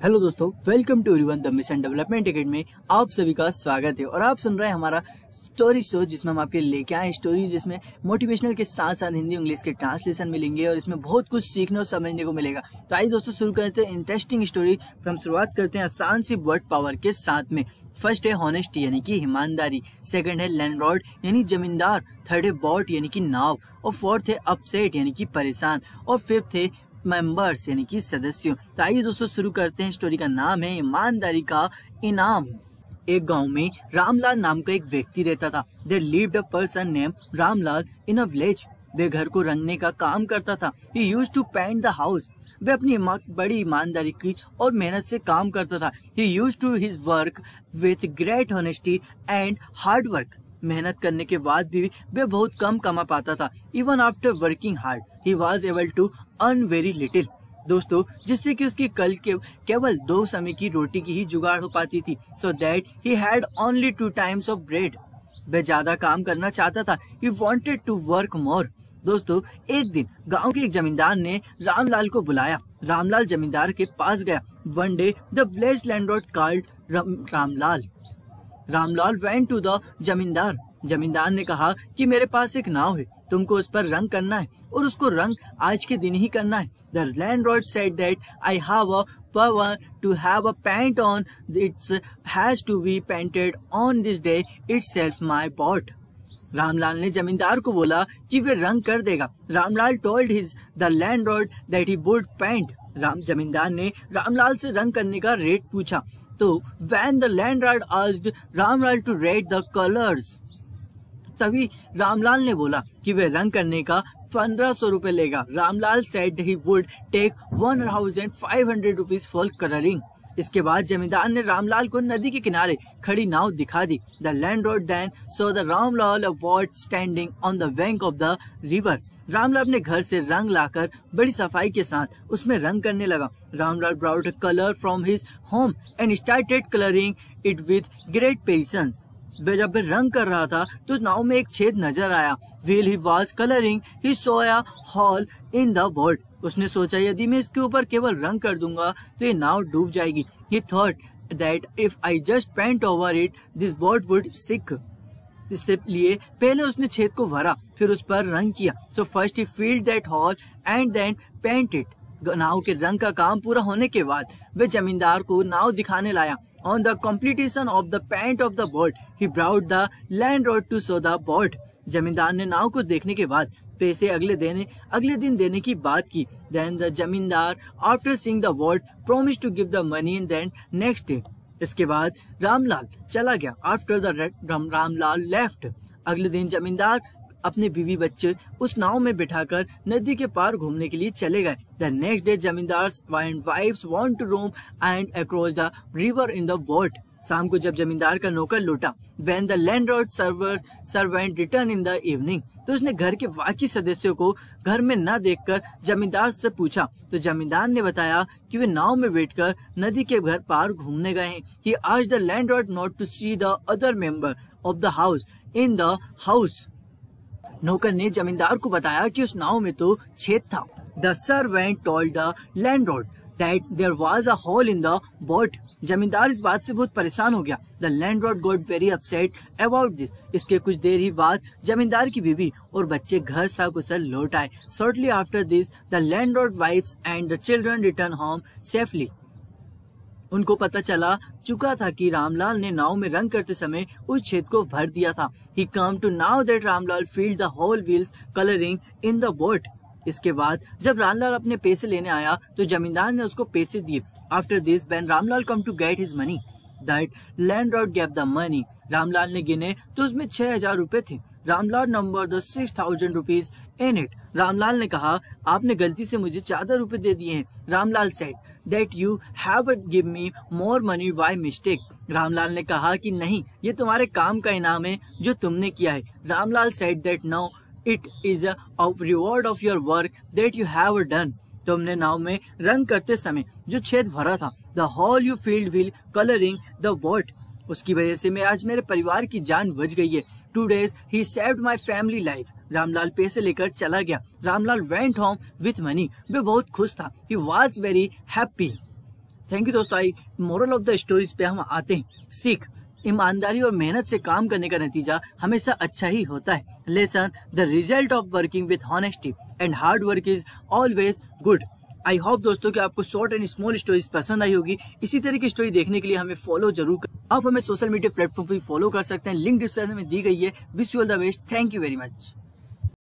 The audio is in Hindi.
हेलो दोस्तों, welcome to everyone the Mission Development Academy में आप सभी का स्वागत है। और आप सुन रहे हैं हमारा स्टोरी शो, जिसमें हम आपके लेके आए स्टोरी, जिसमें मोटिवेशनल के साथ साथ हिंदी इंग्लिश के ट्रांसलेशन मिलेंगे और इसमें बहुत कुछ सीखने और समझने को मिलेगा। तो आइए दोस्तों शुरू करते हैं इंटरेस्टिंग स्टोरी। हम शुरुआत करते हैं आसान सी वर्ड पावर के साथ में। फर्स्ट है हॉनेस्टी यानी कि ईमानदारी, सेकंड है लैंडलॉर्ड यानी जमींदार, थर्ड है बॉट यानी कि नाव, और फोर्थ है अपसेट यानी कि परेशान, और फिफ्थ है मेंबर्स यानी कि सदस्यों। तो आइए दोस्तों शुरू करते हैं। स्टोरी का नाम है ईमानदारी का इनाम। एक गांव में रामलाल नाम का एक व्यक्ति रहता था। There lived a person name Ramlal in a village. वे घर को रंगने का काम करता था। He used to paint the house. वे अपनी बड़ी ईमानदारी की और मेहनत से काम करता था। He used to his work with great honesty and hard work. मेहनत करने के बाद भी वे बहुत कम कमा पाता था। Even after working hard he was able to earn very little. दोस्तों, जिससे कि उसकी कल के केवल 2 समय की रोटी की ही जुगाड़ हो पाती थी। So that he had only 2 times of bread. वह ज्यादा काम करना चाहता था। He wanted to work more. दोस्तों, एक दिन गांव के एक जमींदार ने रामलाल को बुलाया। रामलाल जमींदार के पास गया। One day the village landlord called Ramlal. Ramlal went to the zamindar. Zamindar ने कहा कि मेरे पास एक नाव है, तुमको उस पर रंग करना है और उसको रंग आज के दिन ही करना है। The landlord said that I have a power to have a paint on it has to be painted on this day itself my boat। Ramlal ने जमींदार को बोला कि वे रंग कर देगा। Ramlal told his the landlord that he would paint। जमींदार ने रामलाल से रंग करने का रेट पूछा। तो when the landlord asked Ramlal to rate the colors, तभी रामलाल ने बोला कि वे रंग करने का 1500 रुपए लेगा। Ramlal said he would take 1500 rupees for coloring। इसके बाद जमींदार ने रामलाल को नदी के किनारे खड़ी नाव दिखा दी। The landlord then saw the Ramlal a boat standing on the bank of the river। Ramlal अपने घर से रंग लाकर बड़ी सफाई के साथ उसमें रंग करने लगा। Ramlal brought a color from his home and started coloring it with great patience। जब वह रंग कर रहा था तो नाव में एक छेद नजर आया। While he was coloring, he saw a hole in the boat। उसने सोचा यदि मैं इसके ऊपर केवल रंग कर दूंगा तो ये नाव डूब जाएगी। He thought that if I just paint over it, this boat would sink। इससे लिए पहले उसने छेद को भरा, फिर उस पर रंग किया। So first he filled that hole and then painted। नाव के रंग का काम पूरा होने के बाद वे जमींदार को नाव दिखाने लाया। On the completion of the paint of the boat, he brought the landlord to show the boat। जमींदार ने नाव को देखने के बाद पैसे अगले दिन देने की बात की। Then the जमींदार after seeing the boat promised to give the money and then next day। इसके बाद रामलाल चला गया। After the रामलाल left, अगले दिन जमींदार अपने बीवी बच्चे उस नाव में बिठाकर नदी के पार घूमने के लिए चले गए। The next day zamindars and wives want to roam and across the river in the boat। शाम को जब जमींदार का नौकर लौटा, when the landlord servant returned in the evening, तो उसने घर के बाकी सदस्यों को घर में न देखकर जमींदार से पूछा। तो जमींदार ने बताया कि वे नाव में बैठकर नदी के घर पार घूमने गए हैं। He asked the landlord not to see the other member of the house in the house। नौकर ने जमींदार को बताया कि उस नाव में तो छेद था। The servant told the landlord that there was a hole in the boat। जमींदार इस बात से बहुत परेशान हो गया। The landlord got very upset about this। इसके कुछ देर ही बाद जमींदार की बीवी और बच्चे घर सकुशल लौट आए। Shortly after this, the landlord wives and the children returned home safely। उनको पता चला चुका था कि रामलाल ने नाव में रंग करते समय उस छेद को भर दिया था। He came to know that Ramlal filled the whole wheels coloring in the boat। इसके बाद जब रामलाल अपने पैसे लेने आया तो जमींदार ने उसको पैसे दिए। After this, when Ramlal come to get his money, that landlord gave the money। Ramlal ने गिने तो उसमें 6000 रुपए थे। Ramlal numbered the 6000 rupees in it। Ramlal ने कहा आपने गलती से मुझे 4000 रुपए दे दिए हैं। Ramlal said that you have given me more money by mistake। Ramlal ने कहा कि नहीं, ये तुम्हारे काम का इनाम है जो तुमने किया है। Ramlal said that no, it is a reward of your work that you have done। तुमने नाव में रंग करते समय जो छेद भरा था, the hole you filled while coloring the boat, उसकी वजह से मैं आज मेरे परिवार की जान बच गई है। 2 days he saved my family life। Ramlal पैसे लेकर चला गया। Ramlal went home with money। वे बहुत खुश था। He was very happy। Thank you दोस्तों। आई मोरल ऑफ द स्टोरीज पे हम आते हैं। सीख, ईमानदारी और मेहनत से काम करने का नतीजा हमेशा अच्छा ही होता है। Lesson, the result of working with honesty and hard work is always good. I hope दोस्तों कि आपको शॉर्ट एंड स्मॉल स्टोरीज पसंद आई होगी। इसी तरह की स्टोरी देखने के लिए हमें फॉलो जरूर कर। आप हमें सोशल मीडिया प्लेटफॉर्म पर फॉलो कर सकते हैं, लिंक डिस्क्रिप्शन में दी गई है। Wish you all the best. Thank you very much.